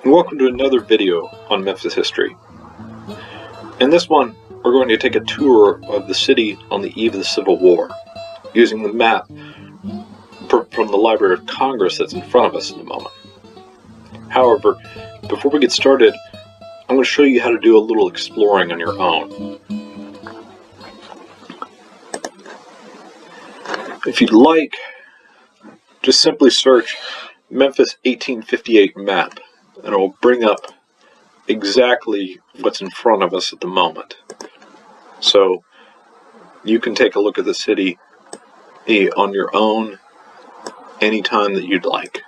and welcome to another video on Memphis history. In this one, we're going to take a tour of the city on the eve of the Civil War, using the map from the Library of Congress that's in front of us in a moment. However, before we get started, I'm going to show you how to do a little exploring on your own. If you'd like, just simply search Memphis 1858 map, and it will bring up exactly what's in front of us at the moment. So you can take a look at the city on your own anytime that you'd like.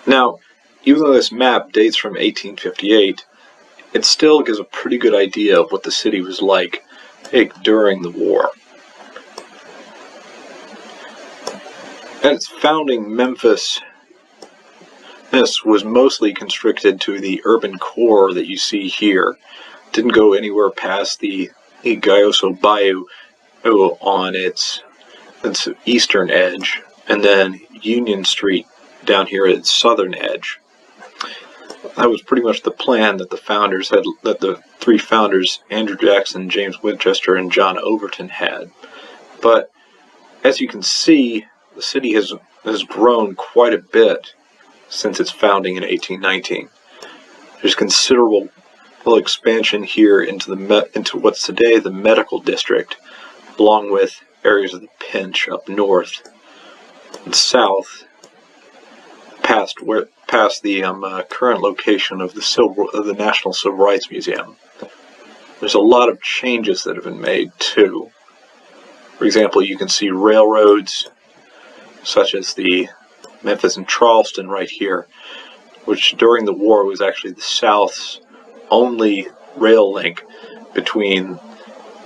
Now, even though this map dates from 1858, it still gives a pretty good idea of what the city was like during the war. At its founding, Memphis was mostly constricted to the urban core that you see here. Didn't go anywhere past the Gayoso Bayou on its eastern edge, and then Union Street down here at its southern edge. That was pretty much the plan that the three founders, Andrew Jackson, James Winchester, and John Overton, had. But as you can see, the city has grown quite a bit since its founding in 1819. There's considerable expansion here into what's today the medical district, along with areas of the Pinch up north and south, past the current location of the National Civil Rights Museum. There's a lot of changes that have been made too. For example, you can see railroads such as the Memphis and Charleston right here, which during the war was actually the South's only rail link between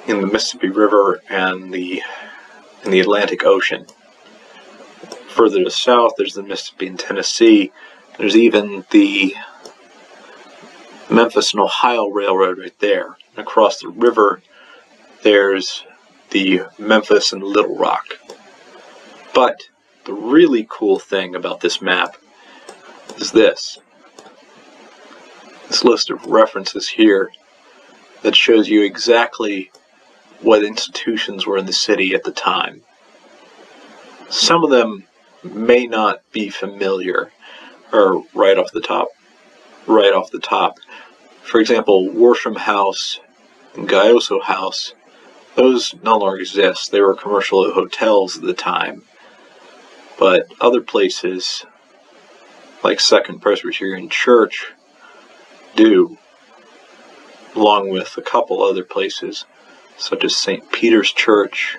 the Mississippi River and the Atlantic Ocean. Further to the south, there's the Mississippi and Tennessee. There's even the Memphis and Ohio Railroad right there. And across the river, there's the Memphis and Little Rock. But the really cool thing about this map is this list of references here that shows you exactly what institutions were in the city at the time. Some of them may not be familiar, or right off the top. For example, Worsham House and Gayoso House, those no longer exist. They were commercial hotels at the time. But other places, like Second Presbyterian Church, do, along with a couple other places, such as St. Peter's Church,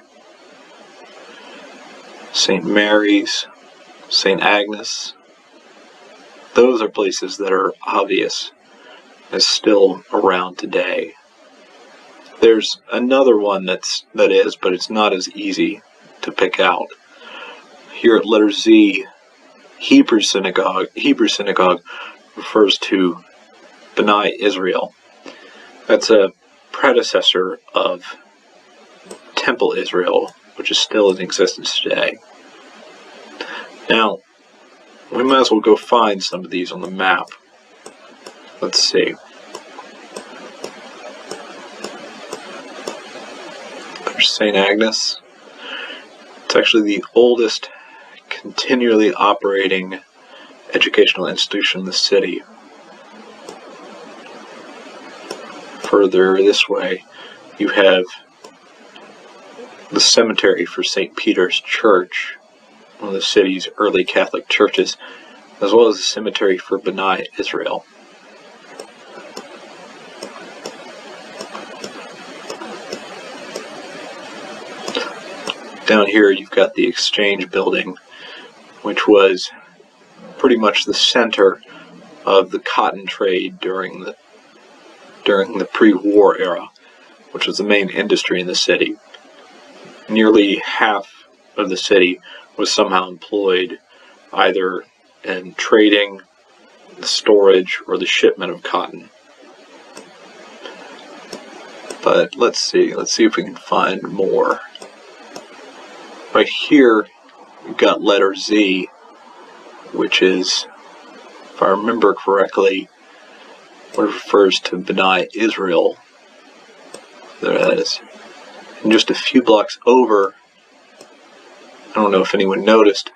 St. Mary's, St. Agnes. Those are places that are obvious as still around today. There's another one that is, but it's not as easy to pick out. Here at letter Z, Hebrew synagogue refers to B'nai Israel. That's a predecessor of Temple Israel, which is still in existence today. Now, we might as well go find some of these on the map. Let's see. There's St. Agnes. It's actually the oldest continually operating educational institution in the city. Further this way, you have the cemetery for St. Peter's Church, one of the city's early Catholic churches, as well as the cemetery for B'nai Israel. Down here you've got the Exchange Building, which was pretty much the center of the cotton trade during the pre-war era, which was the main industry in the city. Nearly half of the city was somehow employed either in trading, the storage, or the shipment of cotton. But let's see if we can find more. Right here, we've got letter Z, which is if I remember correctly, what it refers to B'nai Israel. There that is. And just a few blocks over, I don't know if anyone noticed,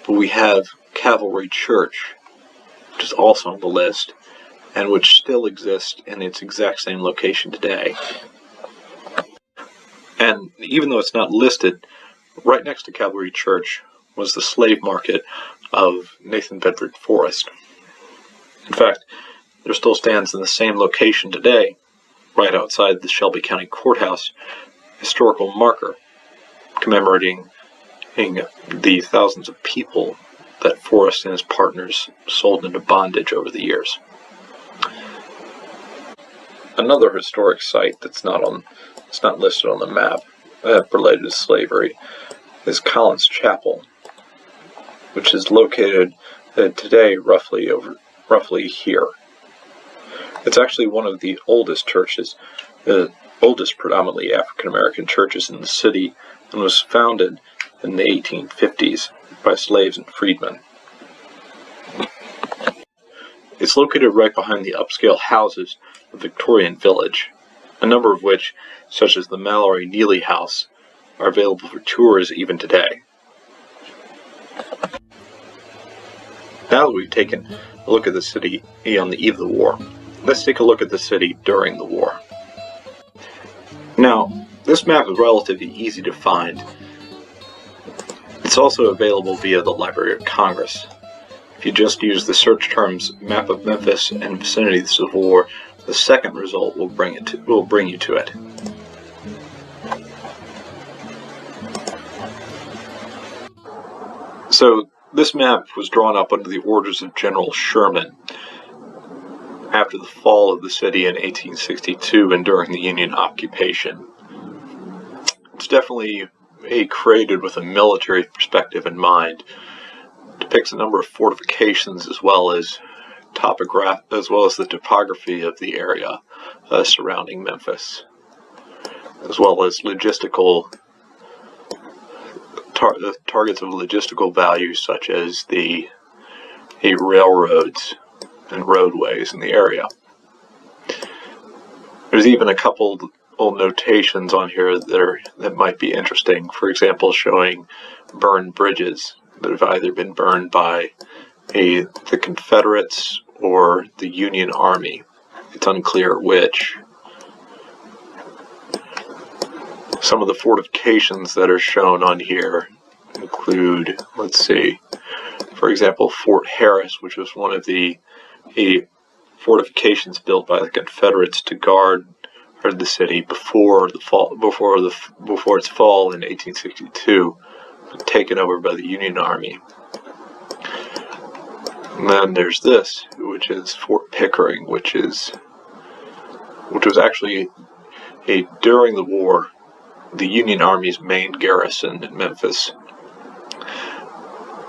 but we have Cavalry Church, which is also on the list, and which still exists in its exact same location today. And even though it's not listed, right next to Cavalry Church was the slave market of Nathan Bedford Forrest. In fact, there still stands in the same location today, right outside the Shelby County Courthouse, historical marker commemorating the thousands of people that Forrest and his partners sold into bondage over the years. Another historic site that's not listed on the map related to slavery is Collins Chapel, which is located today roughly here. It's actually one of the oldest churches, the oldest predominantly African American churches in the city, and was founded in the 1850s by slaves and freedmen. It's located right behind the upscale houses of Victorian Village, a number of which, such as the Mallory Neely House, are available for tours even today. Now that we've taken a look at the city on the eve of the war, let's take a look at the city during the war. Now, this map is relatively easy to find. It's also available via the Library of Congress. If you just use the search terms Map of Memphis and Vicinity of the Civil War, the second result will bring you to it. So, this map was drawn up under the orders of General Sherman after the fall of the city in 1862 and during the Union occupation. It's definitely created with a military perspective in mind. It depicts a number of fortifications as well as the topography of the area surrounding Memphis, as well as logistical targets of logistical value such as the railroads and roadways in the area. There's even a couple old notations on here that might be interesting. For example, showing burned bridges that have either been burned by the Confederates or the Union Army. It's unclear which. Some of the fortifications that are shown on here include, for example, Fort Harris, which was one of the fortifications built by the Confederates to guard the city before its fall in 1862, taken over by the Union Army. And then there's this, which is Fort Pickering, which was actually during the war the Union Army's main garrison in Memphis.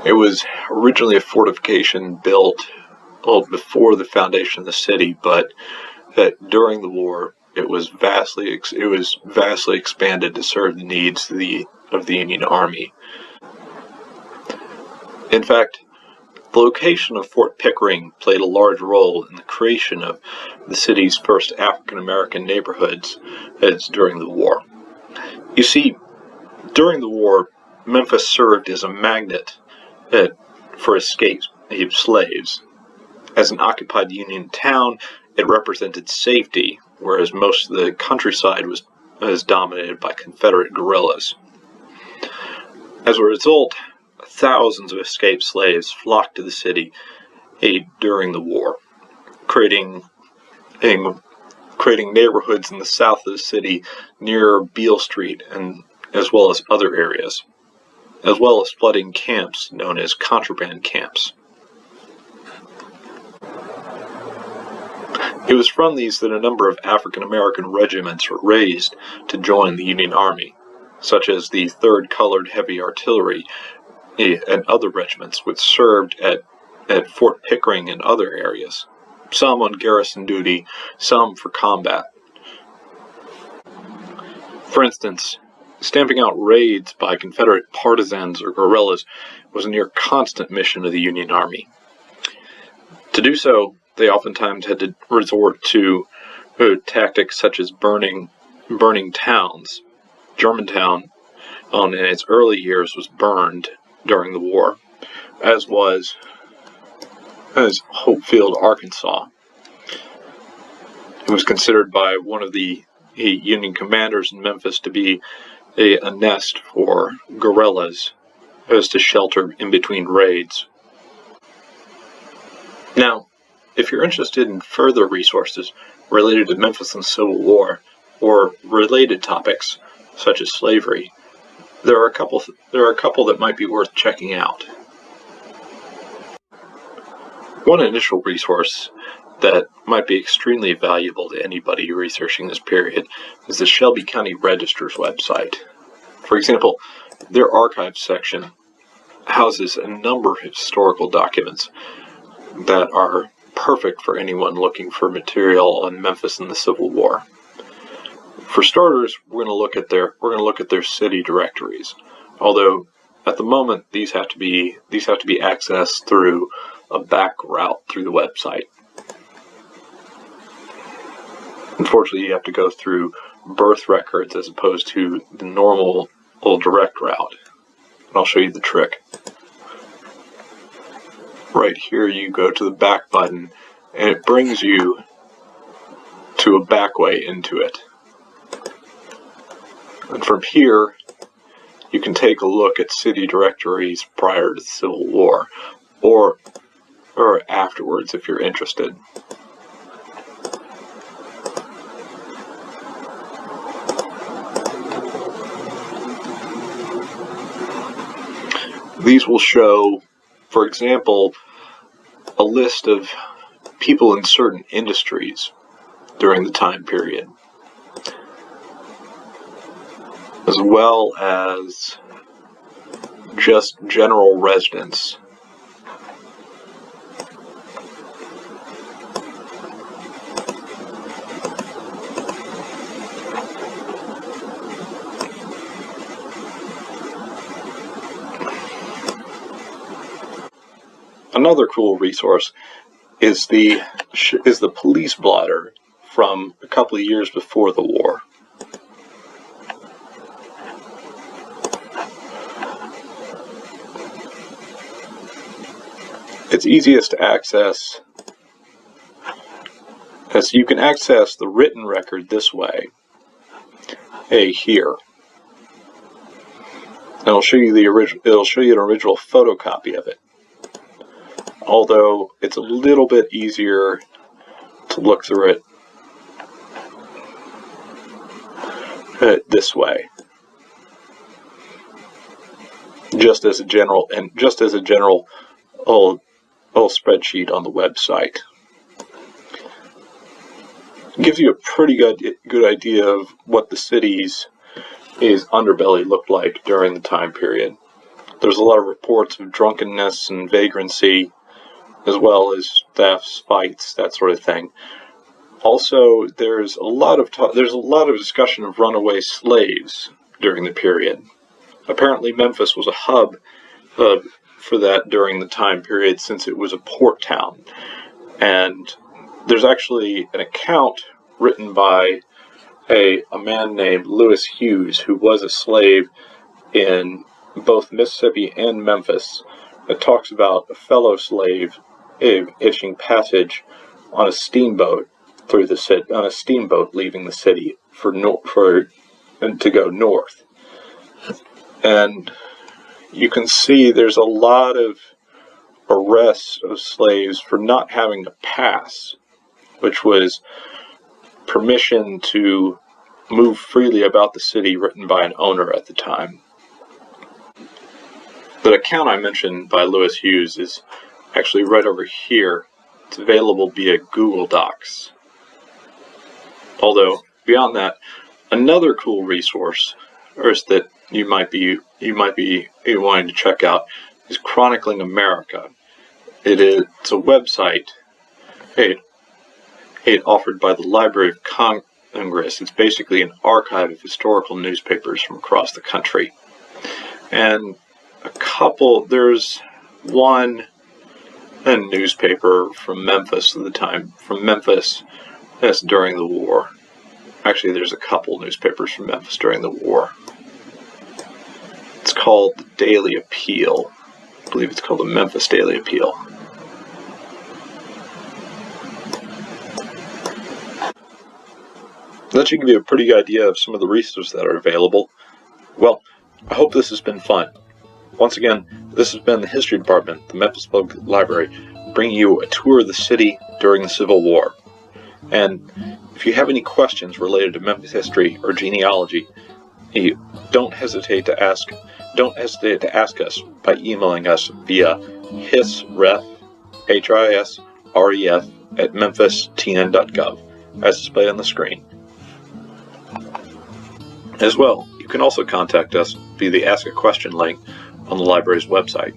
It was originally a fortification built before the foundation of the city, but that during the war it was vastly expanded to serve the needs of the Union Army. In fact, the location of Fort Pickering played a large role in the creation of the city's first African American neighborhoods during the war. You see, during the war, Memphis served as a magnet for escaped slaves. As an occupied Union town, it represented safety, whereas most of the countryside was dominated by Confederate guerrillas. As a result, thousands of escaped slaves flocked to the city during the war, creating neighborhoods in the south of the city near Beale Street, and as well as other areas, as well as flooding camps known as Contraband Camps. It was from these that a number of African American regiments were raised to join the Union Army, such as the 3rd Colored Heavy Artillery and other regiments which served at Fort Pickering and other areas, some on garrison duty, some for combat. For instance, stamping out raids by Confederate partisans or guerrillas was a near constant mission of the Union Army. To do so, they oftentimes had to resort to tactics such as burning towns. Germantown, in its early years, was burned during the war, as Hopefield, Arkansas. It was considered by one of the Union commanders in Memphis to be a nest for guerrillas as to shelter in between raids. Now, if you're interested in further resources related to Memphis and the Civil War, or related topics such as slavery, there are a couple that might be worth checking out. One initial resource that might be extremely valuable to anybody researching this period is the Shelby County Register's website. For example, their archives section houses a number of historical documents that are perfect for anyone looking for material on Memphis and the Civil War. For starters, we're going to look at their city directories. Although at the moment these have to be accessed through a back route through the website. Unfortunately, you have to go through birth records as opposed to the normal old direct route. And I'll show you the trick. Right here you go to the back button and it brings you to a back way into it. And from here you can take a look at city directories prior to the Civil War or afterwards if you're interested. These will show, for example, a list of people in certain industries during the time period, as well as just general residents. Another cool resource is the police blotter from a couple of years before the war. It's easiest to access, as you can access the written record this way. Here. And it'll show you an original photocopy of it. Although it's a little bit easier to look through it this way. Just as a general old spreadsheet on the website. It gives you a pretty good idea of what the city's underbelly looked like during the time period. There's a lot of reports of drunkenness and vagrancy, as well as thefts, fights, that sort of thing. Also, there's a lot of discussion of runaway slaves during the period. Apparently, Memphis was a hub for that during the time period, since it was a port town. And there's actually an account written by a man named Lewis Hughes, who was a slave in both Mississippi and Memphis, that talks about a fellow slave hitching passage on a steamboat through the city, on a steamboat leaving the city to go north. And you can see there's a lot of arrests of slaves for not having a pass, which was permission to move freely about the city written by an owner at the time. The account I mentioned by Lewis Hughes is actually right over here. It's available via Google Docs. Although beyond that, another cool resource that you might be wanting to check out is Chronicling America. It's a website offered by the Library of Congress. It's basically an archive of historical newspapers from across the country. And there's one and newspaper from Memphis at the time. From Memphis, that's during the war. Actually, there's a couple newspapers from Memphis during the war. It's called the Daily Appeal. I believe it's called the Memphis Daily Appeal. That should give you a pretty good idea of some of the resources that are available. Well, I hope this has been fun. Once again, this has been the History Department, the Memphis Public Library, bringing you a tour of the city during the Civil War. And if you have any questions related to Memphis history or genealogy, don't hesitate to ask us by emailing us via hisref, HISREF, at memphistn.gov, as displayed on the screen. As well, you can also contact us via the Ask a Question link on the library's website.